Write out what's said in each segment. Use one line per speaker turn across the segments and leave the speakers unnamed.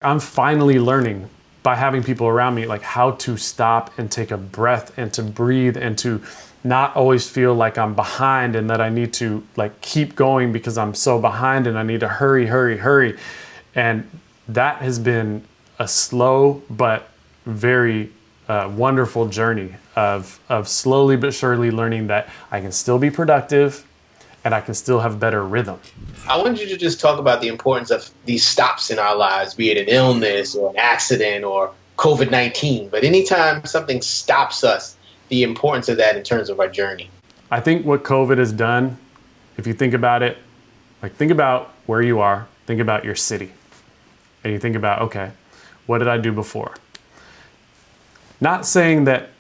I'm finally learning by having people around me, like how to stop and take a breath and to breathe and to not always feel like I'm behind and that I need to like keep going because I'm so behind and I need to hurry, hurry, hurry. And that has been a slow but very wonderful journey of slowly but surely learning that I can still be productive and I can still have better rhythm.
I want you to just talk about the importance of these stops in our lives, be it an illness or an accident or COVID-19. But anytime something stops us, the importance of that in terms of our journey.
I think what COVID has done, if you think about it, like think about where you are, think about your city, and you think about, okay, what did I do before? Not saying that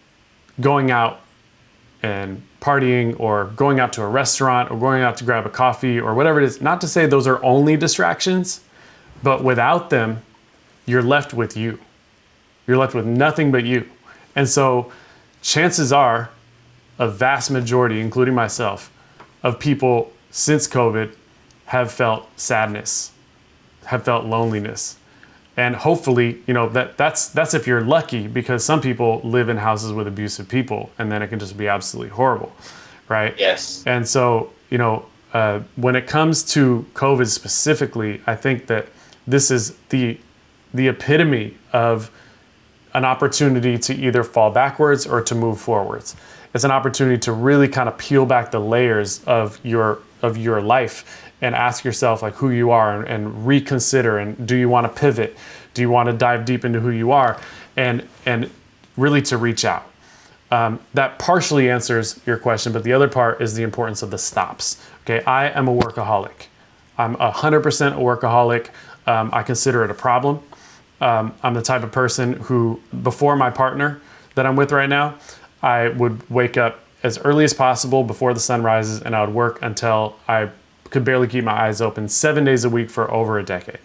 going out and partying or going out to a restaurant or going out to grab a coffee or whatever it is, not to say those are only distractions, but without them, you're left with you. You're left with nothing but you. And so chances are, a vast majority, including myself, of people since COVID have felt sadness, have felt loneliness. And hopefully, that's if you're lucky, because some people live in houses with abusive people and then it can just be absolutely horrible, right?
Yes.
And so, when it comes to COVID specifically, I think that this is the epitome of an opportunity to either fall backwards or to move forwards. It's an opportunity to really kind of peel back the layers of your life and ask yourself like who you are and reconsider, and do you want to pivot? Do you want to dive deep into who you are? And really to reach out. That partially answers your question, but the other part is the importance of the stops. Okay, I am a workaholic. I'm 100% a workaholic. I consider it a problem. I'm the type of person who, before my partner that I'm with right now, I would wake up as early as possible before the sun rises, and I would work until I could barely keep my eyes open 7 days a week for over a decade.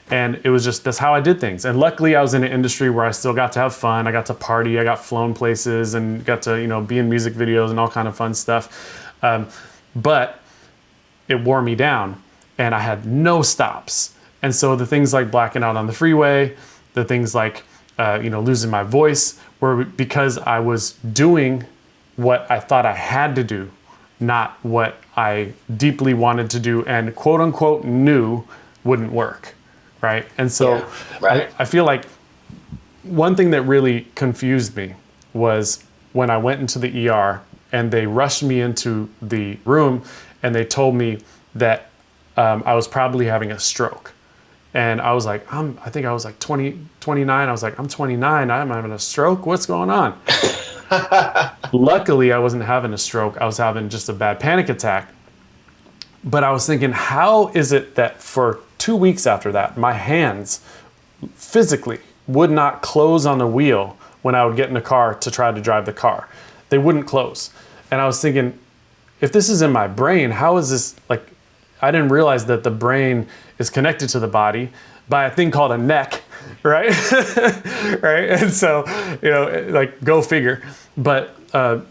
And it was just, that's how I did things. And luckily I was in an industry where I still got to have fun. I got to party, I got flown places and got to, be in music videos and all kind of fun stuff. But it wore me down and I had no stops. And so the things like blacking out on the freeway, the things like, losing my voice were because I was doing what I thought I had to do, not what I deeply wanted to do and quote unquote knew wouldn't work, right? And so
Yeah, right.
I feel like one thing that really confused me was when I went into the ER and they rushed me into the room and they told me that I was probably having a stroke. And I was like, I think I was like 29. I was like, I'm 29, I'm having a stroke? What's going on? Luckily, I wasn't having a stroke. I was having just a bad panic attack. But I was thinking, how is it that for 2 weeks after that, my hands physically would not close on the wheel when I would get in the car to try to drive the car? They wouldn't close. And I was thinking, if this is in my brain, how is this like, I didn't realize that the brain is connected to the body by a thing called a neck, right? Right? And so, like go figure. But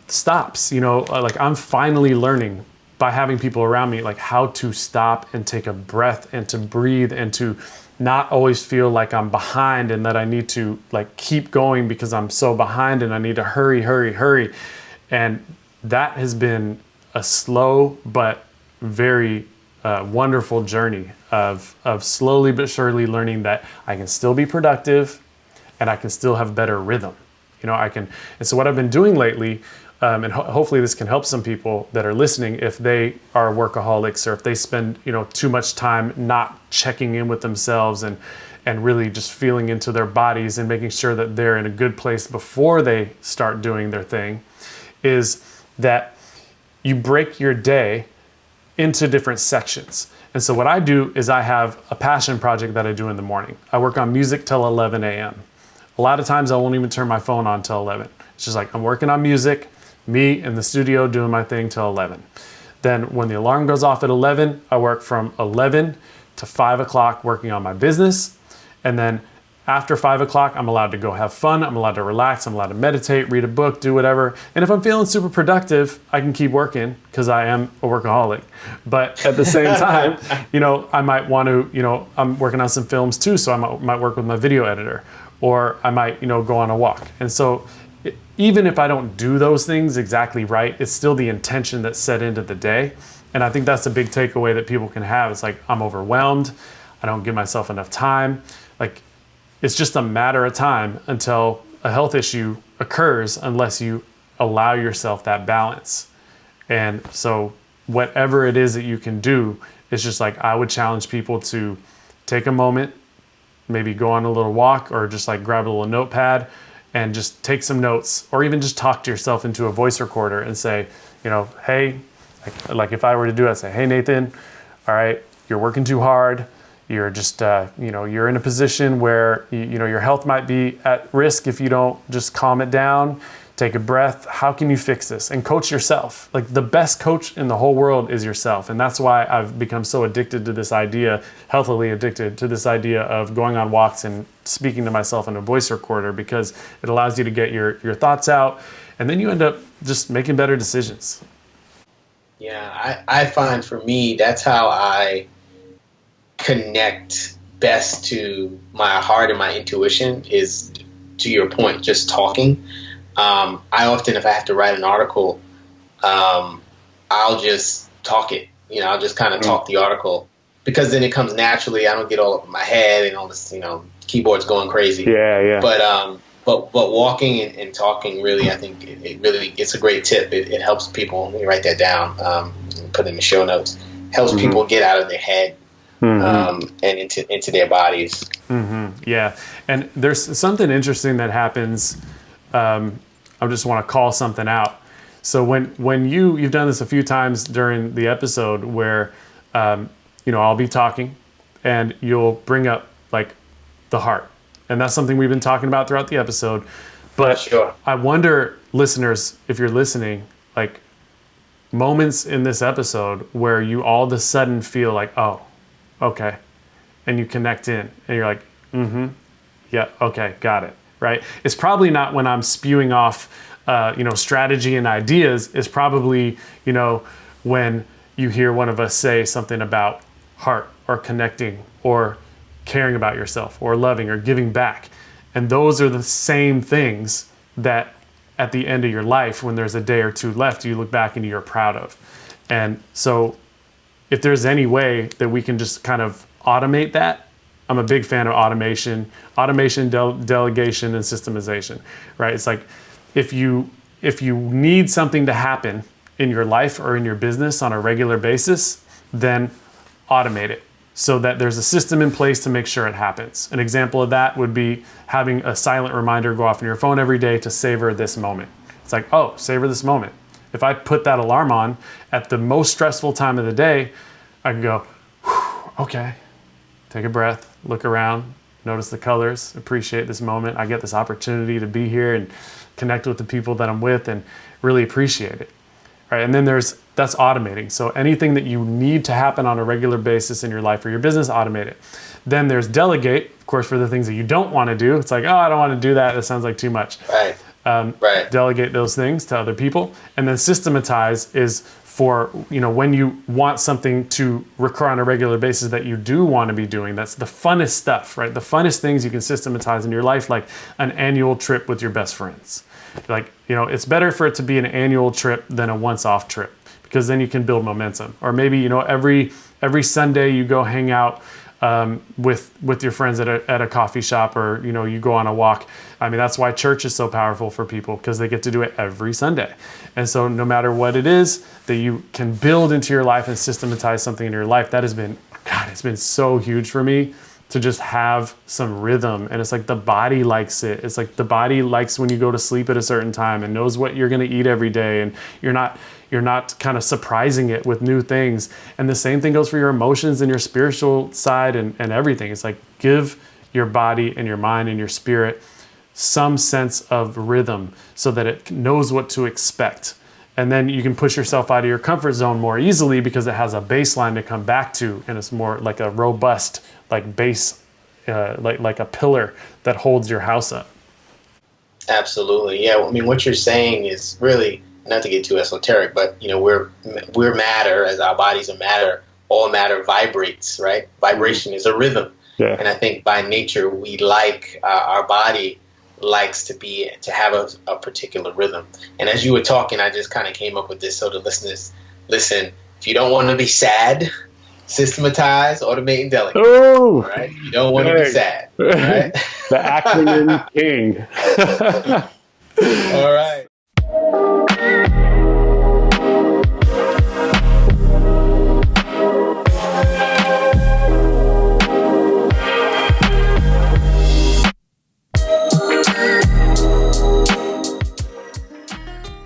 stops, like I'm finally learning by having people around me, like how to stop and take a breath and to breathe and to not always feel like I'm behind and that I need to like keep going because I'm so behind and I need to hurry, hurry, hurry. And that has been a slow but very wonderful journey of slowly but surely learning that I can still be productive and I can still have better rhythm. And so what I've been doing lately, and hopefully this can help some people that are listening if they are workaholics or if they spend, too much time not checking in with themselves and really just feeling into their bodies and making sure that they're in a good place before they start doing their thing, is that you break your day into different sections. And so what I do is I have a passion project that I do in the morning. I work on music till 11 a.m. A lot of times I won't even turn my phone on till 11. It's just like I'm working on music, me in the studio doing my thing till 11. Then when the alarm goes off at 11, I work from 11 to 5 o'clock working on my business. And then after 5 o'clock, I'm allowed to go have fun. I'm allowed to relax. I'm allowed to meditate, read a book, do whatever. And if I'm feeling super productive, I can keep working because I am a workaholic. But at the same time, I might want to, I'm working on some films too. So I might work with my video editor, or I might, go on a walk. And so even if I don't do those things exactly right, it's still the intention that's set into the day. And I think that's a big takeaway that people can have. It's like, I'm overwhelmed. I don't give myself enough time. Like, it's just a matter of time until a health issue occurs unless you allow yourself that balance. And so whatever it is that you can do, it's just like, I would challenge people to take a moment, maybe go on a little walk, or just like grab a little notepad and just take some notes, or even just talk to yourself into a voice recorder and say, hey, like if I were to do it, I'd say, hey, Nathen, all right, you're working too hard. You're just, you're in a position where, your health might be at risk if you don't just calm it down, take a breath. How can you fix this? And coach yourself. Like, the best coach in the whole world is yourself. And that's why I've become so addicted to this idea, healthily addicted to this idea of going on walks and speaking to myself in a voice recorder, because it allows you to get your thoughts out, and then you end up just making better decisions.
Yeah, I find for me, that's how I connect best to my heart and my intuition, is, to your point, just talking. I often, if I have to write an article, I'll just talk it. I'll just kind of talk the article, because then it comes naturally. I don't get all up in my head and all this, keyboard's going crazy.
Yeah.
But walking and talking, really, I think it's a great tip. It helps people. Let me write that down. Put it in the show notes. Helps people get out of their head. And into their bodies.
Yeah, and there's something interesting that happens. I just want to call something out. So when you've done this a few times during the episode, where I'll be talking, and you'll bring up like the heart, and that's something we've been talking about throughout the episode. But
sure.
I wonder, listeners, if you're listening, like moments in this episode where you all of a sudden feel like, oh, okay. And you connect in and you're like, yeah, okay, got it, right? It's probably not when I'm spewing off, strategy and ideas. It's probably, when you hear one of us say something about heart, or connecting, or caring about yourself, or loving, or giving back. And those are the same things that at the end of your life, when there's a day or two left, you look back and you're proud of. And so if there's any way that we can just kind of automate that, I'm a big fan of automation, delegation, and systemization, right? It's like, if you need something to happen in your life or in your business on a regular basis, then automate it so that there's a system in place to make sure it happens. An example of that would be having a silent reminder go off on your phone every day to savor this moment. It's like, oh, savor this moment. If I put that alarm on at the most stressful time of the day, I can go, okay, take a breath, look around, notice the colors, appreciate this moment. I get this opportunity to be here and connect with the people that I'm with and really appreciate it. Right? And then that's automating. So anything that you need to happen on a regular basis in your life or your business, automate it. Then there's delegate, of course, for the things that you don't want to do. It's like, oh, I don't want to do that. That sounds like too much.
Right.
Delegate those things to other people. And then systematize is for, when you want something to recur on a regular basis that you do want to be doing. That's the funnest stuff, right? The funnest things you can systematize in your life, like an annual trip with your best friends. Like, it's better for it to be an annual trip than a once-off trip, because then you can build momentum. Or maybe, every Sunday you go hang out with your friends at a coffee shop, or you go on a walk. I mean, that's why church is so powerful for people, because they get to do it every Sunday. And so no matter what it is that you can build into your life and systematize something in your life, that has been, God, it's been so huge for me to just have some rhythm. And it's like the body likes it. It's like the body likes when you go to sleep at a certain time and knows what you're going to eat every day, and you're not kind of surprising it with new things. And the same thing goes for your emotions and your spiritual side and everything. It's like, give your body and your mind and your spirit some sense of rhythm so that it knows what to expect. And then you can push yourself out of your comfort zone more easily, because it has a baseline to come back to, and it's more like a robust, like base, like a pillar that holds your house up.
Absolutely. Yeah. I mean, what you're saying is really, not to get too esoteric, but we're matter, as our bodies are matter. All matter vibrates, right? Vibration is a rhythm.
Yeah.
And I think by nature, we like our body likes to have a particular rhythm. And as you were talking, I just kind of came up with this. So the listeners, listen, if you don't want to be sad, systematize, automate, and delegate.
Oh,
right? You don't want to be sad. Right?
The acronym king.
All right.